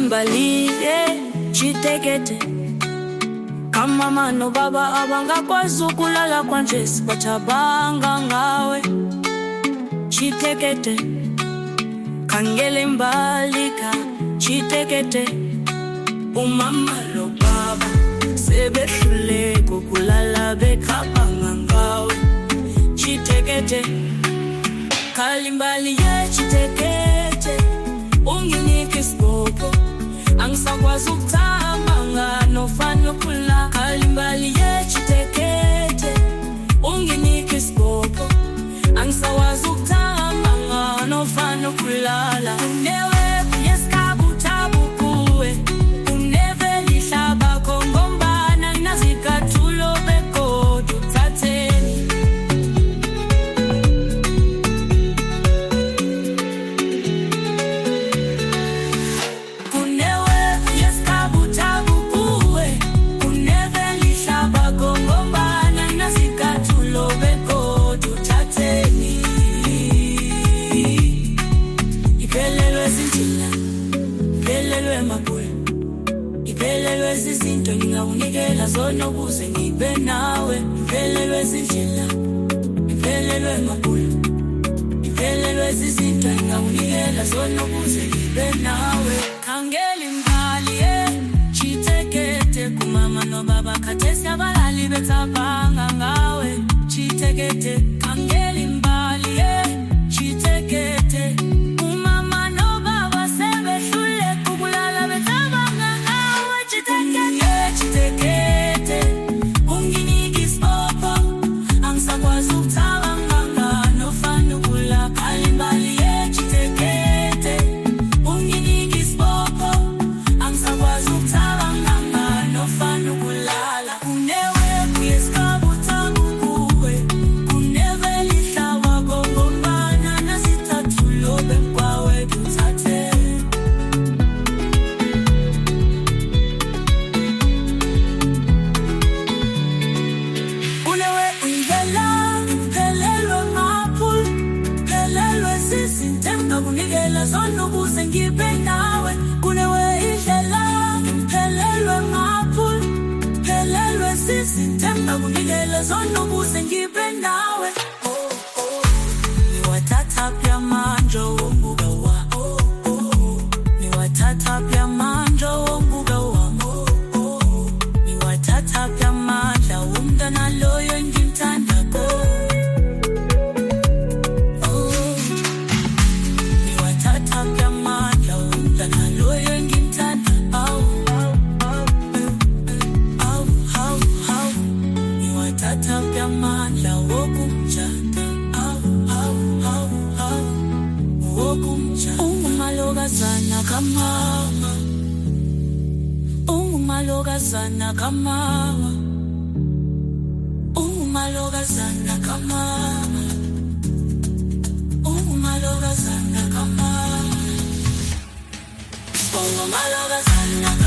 Kalimbali chitekete kama mano baba abangakwazi ukulala kwanje sibacabanga ngawe chitekete kangele mbalika chitekete umama lo baba sebehluleka ukulala bekhabanga ngawe chitekete Kalimbali chitekete unginike isibopho angisakwazi ukuthamba nofana ukula Kalimbali chitekete unginike isibopho angisakwazi ukuthamba nofana ukulala newe yesikhabu thabu kuwe uneveli hlaba kongombana nazikathulo begodu thatheni Iphelelwe zizinto ngingawunikela zona ukuze ngibe nawe Iphelelwe zindlela Iphelelwe mabuya Iphelelwe zizinto ngingawunikela zona ukuze ngibe nawe Kalimbali chitekete kumama no baba khathesi abalali bethabanga ngawe chitekete Kalimbali chitekete chitekete unginike isibopho angisakwazi ukuthamba nofana ukula Kalimbali chitekete unginike isibopho angisakwazi ukuthamba nofana ukulala kunewe kuyesikhabu thabu kuwe kuneveli hlaba kongombana nazithathulo bekwawe kuthathe Nginikela zona ukuze ngibe nawe kunewe indlela Phelelwe maphula Phelelwe sizithemba kunikela zona ukuze ngibe nawe Niwathatha phi amandla wombuka wami Niwathatha phi amandla wombuka wami Niwathatha phi amandla womntana loyo engimthandako Ungumalokazana kamama Ungumalokazana kamama Ungumalokazana kamama Ungumalokazana kamama Ungumalokazana